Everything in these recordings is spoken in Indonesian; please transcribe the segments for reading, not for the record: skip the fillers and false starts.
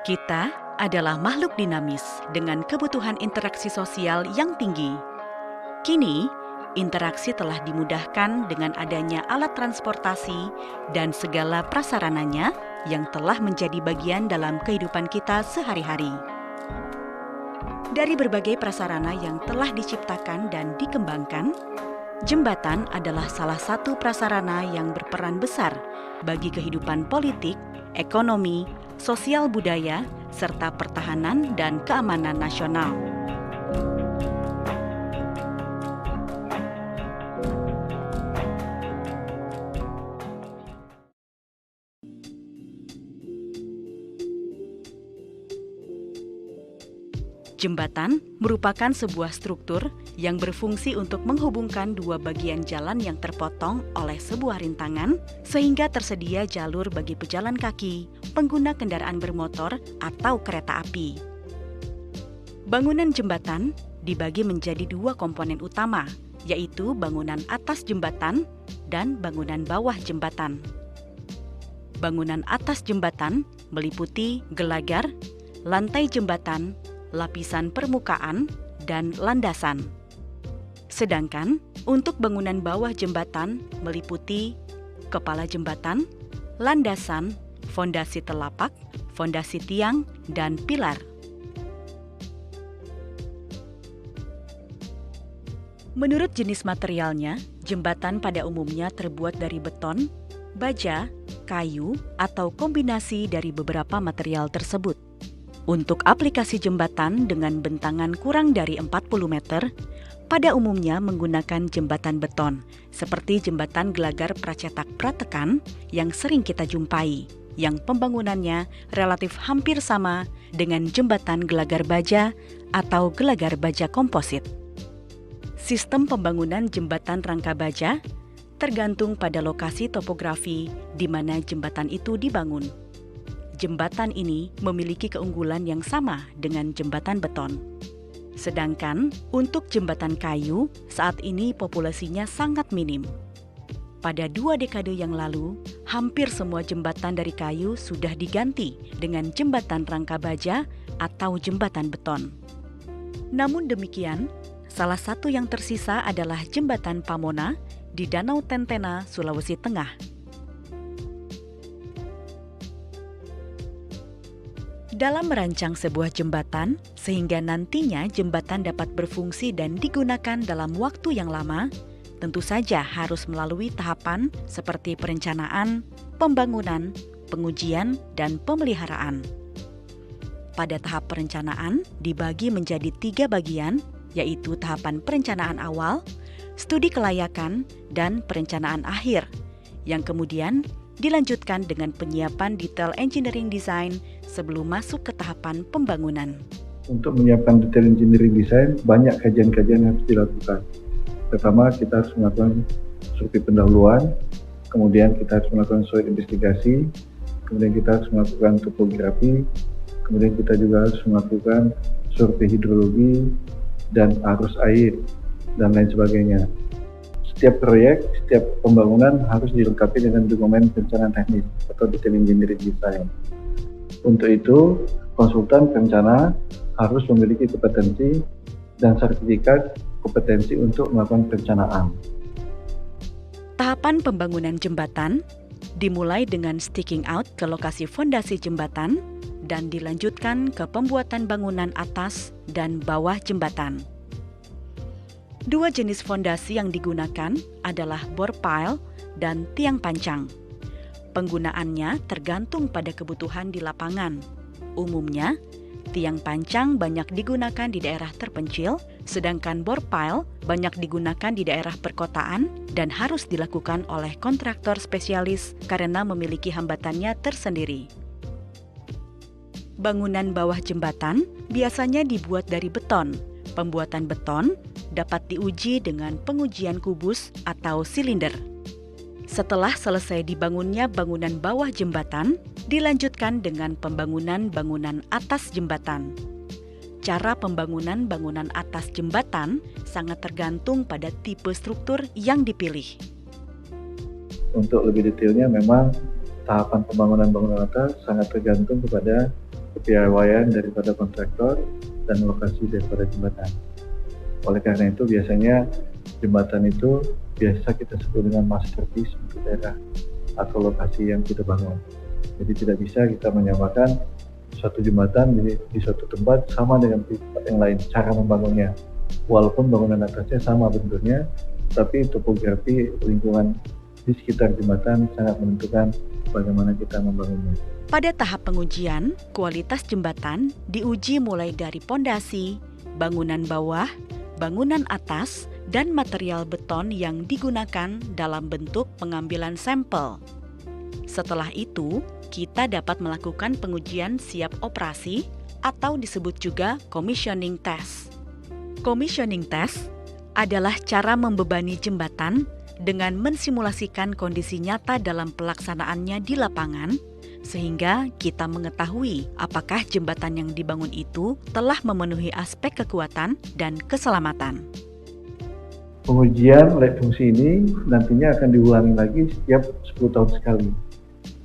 Kita adalah makhluk dinamis dengan kebutuhan interaksi sosial yang tinggi. Kini, interaksi telah dimudahkan dengan adanya alat transportasi dan segala prasarananya yang telah menjadi bagian dalam kehidupan kita sehari-hari. Dari berbagai prasarana yang telah diciptakan dan dikembangkan, jembatan adalah salah satu prasarana yang berperan besar bagi kehidupan politik, ekonomi, sosial budaya, serta pertahanan dan keamanan nasional. Jembatan merupakan sebuah struktur yang berfungsi untuk menghubungkan dua bagian jalan yang terpotong oleh sebuah rintangan sehingga tersedia jalur bagi pejalan kaki, pengguna kendaraan bermotor, atau kereta api. Bangunan jembatan dibagi menjadi dua komponen utama, yaitu bangunan atas jembatan dan bangunan bawah jembatan. Bangunan atas jembatan meliputi gelagar, lantai jembatan, lapisan permukaan, dan landasan. Sedangkan untuk bangunan bawah jembatan meliputi kepala jembatan, landasan, fondasi telapak, fondasi tiang, dan pilar. Menurut jenis materialnya, jembatan pada umumnya terbuat dari beton, baja, kayu, atau kombinasi dari beberapa material tersebut. Untuk aplikasi jembatan dengan bentangan kurang dari 40 meter, pada umumnya menggunakan jembatan beton, seperti jembatan gelagar pracetak pratekan yang sering kita jumpai, yang pembangunannya relatif hampir sama dengan jembatan gelagar baja atau gelagar baja komposit. Sistem pembangunan jembatan rangka baja tergantung pada lokasi topografi di mana jembatan itu dibangun. Jembatan ini memiliki keunggulan yang sama dengan jembatan beton. Sedangkan untuk jembatan kayu, saat ini populasinya sangat minim. Pada 2 dekade yang lalu, hampir semua jembatan dari kayu sudah diganti dengan jembatan rangka baja atau jembatan beton. Namun demikian, salah satu yang tersisa adalah jembatan Pamona di Danau Tentena, Sulawesi Tengah. Dalam merancang sebuah jembatan, sehingga nantinya jembatan dapat berfungsi dan digunakan dalam waktu yang lama, tentu saja harus melalui tahapan seperti perencanaan, pembangunan, pengujian, dan pemeliharaan. Pada tahap perencanaan dibagi menjadi 3 bagian, yaitu tahapan perencanaan awal, studi kelayakan, dan perencanaan akhir, yang kemudian dilanjutkan dengan penyiapan detail engineering design sebelum masuk ke tahapan pembangunan. Untuk menyiapkan detail engineering design, banyak kajian-kajian yang harus dilakukan. Pertama, kita harus melakukan survei pendahuluan, kemudian kita harus melakukan soil investigasi, kemudian kita harus melakukan topografi, kemudian kita juga harus melakukan survei hidrologi dan arus air, dan lain sebagainya. Setiap proyek, setiap pembangunan harus dilengkapi dengan dokumen perencanaan teknis atau detail engineering design. Untuk itu, konsultan perencana harus memiliki kompetensi dan sertifikat kompetensi untuk melakukan perencanaan. Tahapan pembangunan jembatan dimulai dengan sticking out ke lokasi fondasi jembatan dan dilanjutkan ke pembuatan bangunan atas dan bawah jembatan. 2 jenis fondasi yang digunakan adalah bore pile dan tiang pancang. Penggunaannya tergantung pada kebutuhan di lapangan. Umumnya, tiang pancang banyak digunakan di daerah terpencil, sedangkan bore pile banyak digunakan di daerah perkotaan dan harus dilakukan oleh kontraktor spesialis karena memiliki hambatannya tersendiri. Bangunan bawah jembatan biasanya dibuat dari beton. Pembuatan beton dapat diuji dengan pengujian kubus atau silinder. Setelah selesai dibangunnya bangunan bawah jembatan, dilanjutkan dengan pembangunan bangunan atas jembatan. Cara pembangunan bangunan atas jembatan sangat tergantung pada tipe struktur yang dipilih. Untuk lebih detailnya, memang tahapan pembangunan bangunan atas sangat tergantung kepada kepiawaian daripada kontraktor dan lokasi daripada jembatan. Oleh karena itu biasanya jembatan itu biasa kita sebut dengan masterpiece untuk daerah atau lokasi yang kita bangun. Jadi tidak bisa kita menyamakan suatu jembatan di suatu tempat sama dengan tempat yang lain cara membangunnya. Walaupun bangunan atasnya sama bentuknya, tapi topografi lingkungan di sekitar jembatan sangat menentukan bagaimana kita membangunnya. Pada tahap pengujian, kualitas jembatan diuji mulai dari pondasi, bangunan bawah, bangunan atas, dan material beton yang digunakan dalam bentuk pengambilan sampel. Setelah itu, kita dapat melakukan pengujian siap operasi atau disebut juga commissioning test. Commissioning test adalah cara membebani jembatan dengan mensimulasikan kondisi nyata dalam pelaksanaannya di lapangan, sehingga kita mengetahui apakah jembatan yang dibangun itu telah memenuhi aspek kekuatan dan keselamatan. Pengujian layak fungsi ini nantinya akan diulangi lagi setiap 10 tahun sekali.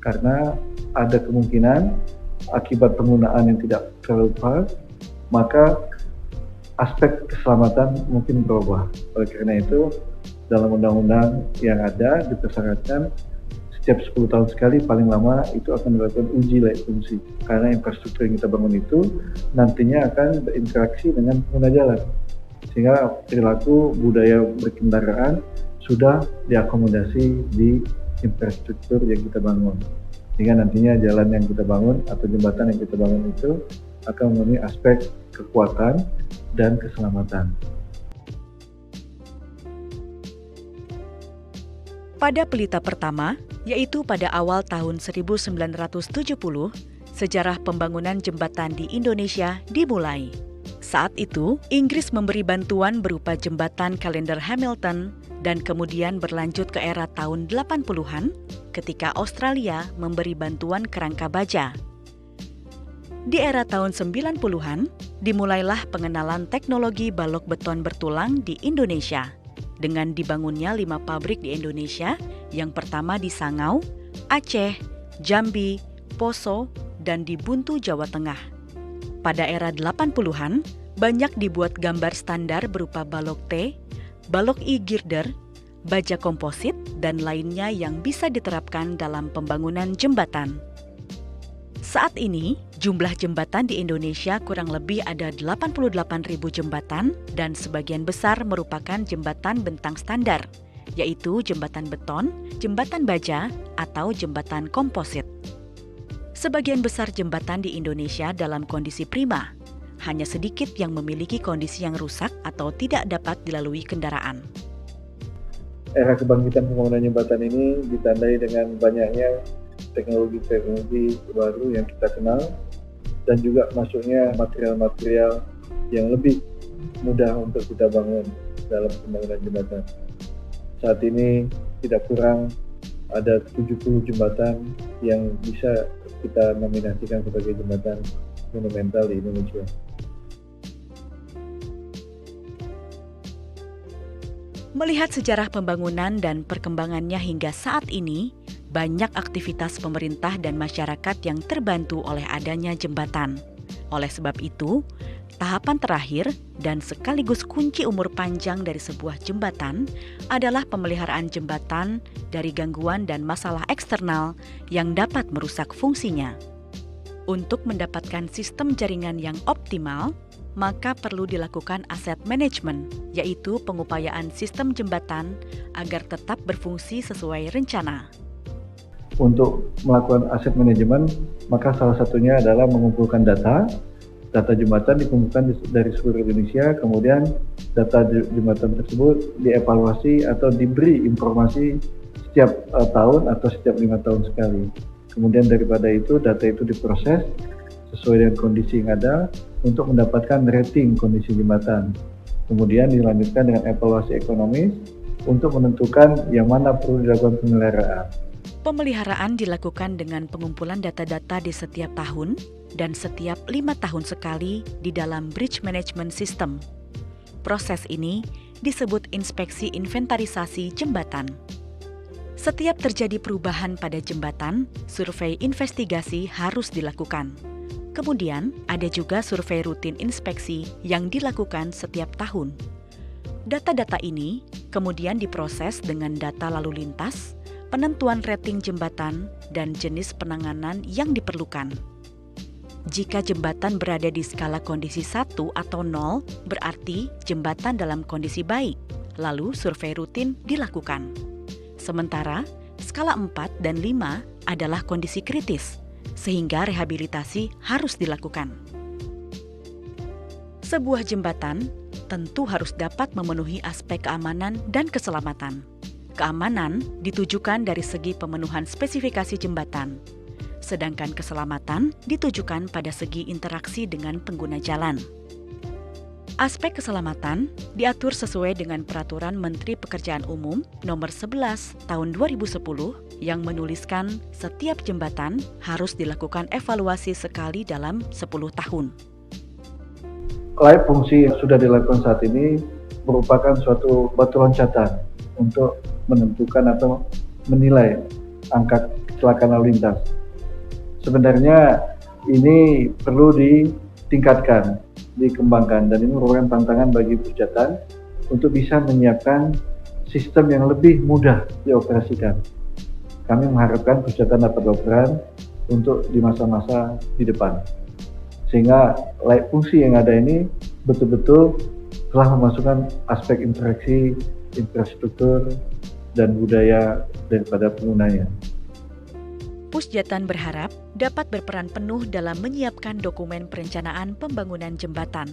Karena ada kemungkinan akibat penggunaan yang tidak terlalu pas, maka aspek keselamatan mungkin berubah. Oleh karena itu, dalam undang-undang yang ada dipersyaratkan setiap 10 tahun sekali paling lama itu akan dilakukan uji layak fungsi. Karena infrastruktur yang kita bangun itu nantinya akan berinteraksi dengan pengguna jalan. Sehingga perilaku budaya berkendaraan sudah diakomodasi di infrastruktur yang kita bangun. Sehingga nantinya jalan yang kita bangun atau jembatan yang kita bangun itu akan memenuhi aspek kekuatan dan keselamatan. Pada pelita pertama, yaitu pada awal tahun 1970, sejarah pembangunan jembatan di Indonesia dimulai. Saat itu, Inggris memberi bantuan berupa jembatan kalender Hamilton dan kemudian berlanjut ke era tahun 80-an ketika Australia memberi bantuan kerangka baja. Di era tahun 90-an, dimulailah pengenalan teknologi balok beton bertulang di Indonesia dengan dibangunnya 5 pabrik di Indonesia, yang pertama di Sangau, Aceh, Jambi, Poso, dan di Buntu, Jawa Tengah. Pada era 80-an, banyak dibuat gambar standar berupa balok T, balok I-girder, baja komposit, dan lainnya yang bisa diterapkan dalam pembangunan jembatan. Saat ini, jumlah jembatan di Indonesia kurang lebih ada 88.000 jembatan dan sebagian besar merupakan jembatan bentang standar, yaitu jembatan beton, jembatan baja, atau jembatan komposit. Sebagian besar jembatan di Indonesia dalam kondisi prima, hanya sedikit yang memiliki kondisi yang rusak atau tidak dapat dilalui kendaraan. Era kebangkitan pembangunan jembatan ini ditandai dengan banyaknya teknologi-teknologi baru yang kita kenal dan juga masuknya material-material yang lebih mudah untuk kita bangun dalam pembangunan jembatan. Saat ini tidak kurang ada 70 jembatan yang bisa kita nominasikan sebagai jembatan monumental di Indonesia. Melihat sejarah pembangunan dan perkembangannya hingga saat ini, banyak aktivitas pemerintah dan masyarakat yang terbantu oleh adanya jembatan. Oleh sebab itu, tahapan terakhir dan sekaligus kunci umur panjang dari sebuah jembatan adalah pemeliharaan jembatan dari gangguan dan masalah eksternal yang dapat merusak fungsinya. Untuk mendapatkan sistem jaringan yang optimal, maka perlu dilakukan aset manajemen, yaitu pengupayaan sistem jembatan agar tetap berfungsi sesuai rencana. Untuk melakukan aset manajemen, maka salah satunya adalah mengumpulkan data jembatan dikumpulkan dari seluruh Indonesia, kemudian data jembatan tersebut dievaluasi atau diberi informasi setiap tahun atau setiap 5 tahun sekali. Kemudian daripada itu, data itu diproses sesuai dengan kondisi yang ada untuk mendapatkan rating kondisi jembatan. Kemudian dilanjutkan dengan evaluasi ekonomis untuk menentukan yang mana perlu dilakukan pemeliharaan. Pemeliharaan dilakukan dengan pengumpulan data-data di setiap tahun dan setiap 5 tahun sekali di dalam Bridge Management System. Proses ini disebut inspeksi inventarisasi jembatan. Setiap terjadi perubahan pada jembatan, survei investigasi harus dilakukan. Kemudian, ada juga survei rutin inspeksi yang dilakukan setiap tahun. Data-data ini kemudian diproses dengan data lalu lintas, penentuan rating jembatan, dan jenis penanganan yang diperlukan. Jika jembatan berada di skala kondisi 1 atau 0, berarti jembatan dalam kondisi baik, lalu survei rutin dilakukan. Sementara, skala 4 dan 5 adalah kondisi kritis, sehingga rehabilitasi harus dilakukan. Sebuah jembatan tentu harus dapat memenuhi aspek keamanan dan keselamatan. Keamanan ditujukan dari segi pemenuhan spesifikasi jembatan, sedangkan keselamatan ditujukan pada segi interaksi dengan pengguna jalan. Aspek keselamatan diatur sesuai dengan Peraturan Menteri Pekerjaan Umum Nomor 11 Tahun 2010 yang menuliskan setiap jembatan harus dilakukan evaluasi sekali dalam 10 tahun. Layak fungsi yang sudah dilakukan saat ini merupakan suatu batu loncatan untuk menentukan atau menilai angka kecelakaan lalu lintas. Sebenarnya ini perlu ditingkatkan, dikembangkan, dan ini merupakan tantangan bagi Pusjatan untuk bisa menyiapkan sistem yang lebih mudah dioperasikan. Kami mengharapkan Pusjatan dapat berperan untuk di masa-masa di depan, sehingga layak fungsi yang ada ini betul-betul telah memasukkan aspek interaksi, infrastruktur, dan budaya daripada penggunanya. Pusjatan berharap dapat berperan penuh dalam menyiapkan dokumen perencanaan pembangunan jembatan.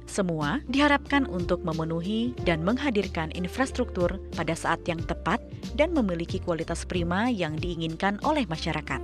Semua diharapkan untuk memenuhi dan menghadirkan infrastruktur pada saat yang tepat dan memiliki kualitas prima yang diinginkan oleh masyarakat.